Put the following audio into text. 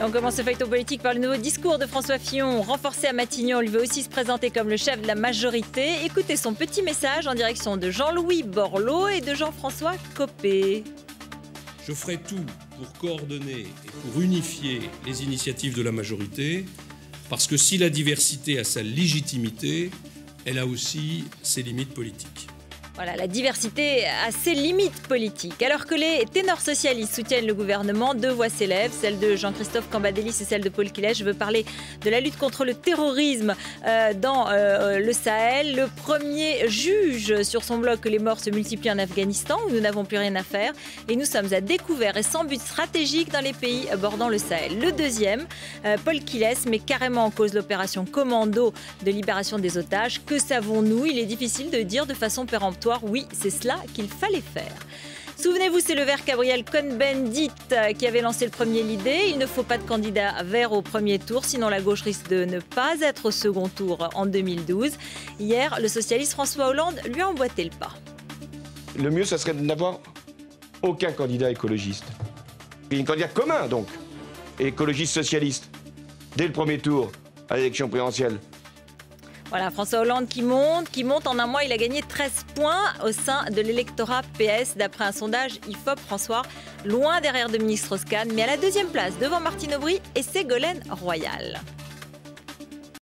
On commence ce feuilleton politique par le nouveau discours de François Fillon. Renforcé à Matignon, il veut aussi se présenter comme le chef de la majorité. Écoutez son petit message en direction de Jean-Louis Borloo et de Jean-François Copé. Je ferai tout pour coordonner et pour unifier les initiatives de la majorité, parce que si la diversité a sa légitimité, elle a aussi ses limites politiques. Voilà, la diversité a ses limites politiques. Alors que les ténors socialistes soutiennent le gouvernement, deux voix s'élèvent, celle de Jean-Christophe Cambadélis et celle de Paul Quillet. Je veux parler de la lutte contre le terrorisme dans le Sahel. Le premier juge sur son blog que les morts se multiplient en Afghanistan, où nous n'avons plus rien à faire. Et nous sommes à découvert et sans but stratégique dans les pays bordant le Sahel. Le deuxième, Paul Quillet, met carrément en cause l'opération commando de libération des otages. Que savons-nous? Il est difficile de dire de façon péremptoire. Oui, c'est cela qu'il fallait faire. Souvenez-vous, c'est le vert Gabriel Cohn-Bendit qui avait lancé le premier l'idée. Il ne faut pas de candidat vert au premier tour, sinon la gauche risque de ne pas être au second tour en 2012. Hier, le socialiste François Hollande lui a emboîté le pas. Le mieux, ça serait de n'avoir aucun candidat écologiste. Et un candidat commun, donc, écologiste-socialiste, dès le premier tour à l'élection présidentielle. Voilà, François Hollande qui monte. En un mois, il a gagné 13 points au sein de l'électorat PS, d'après un sondage IFOP. François, loin derrière Dominique Strauss-Kahn, mais à la deuxième place, devant Martine Aubry et Ségolène Royal.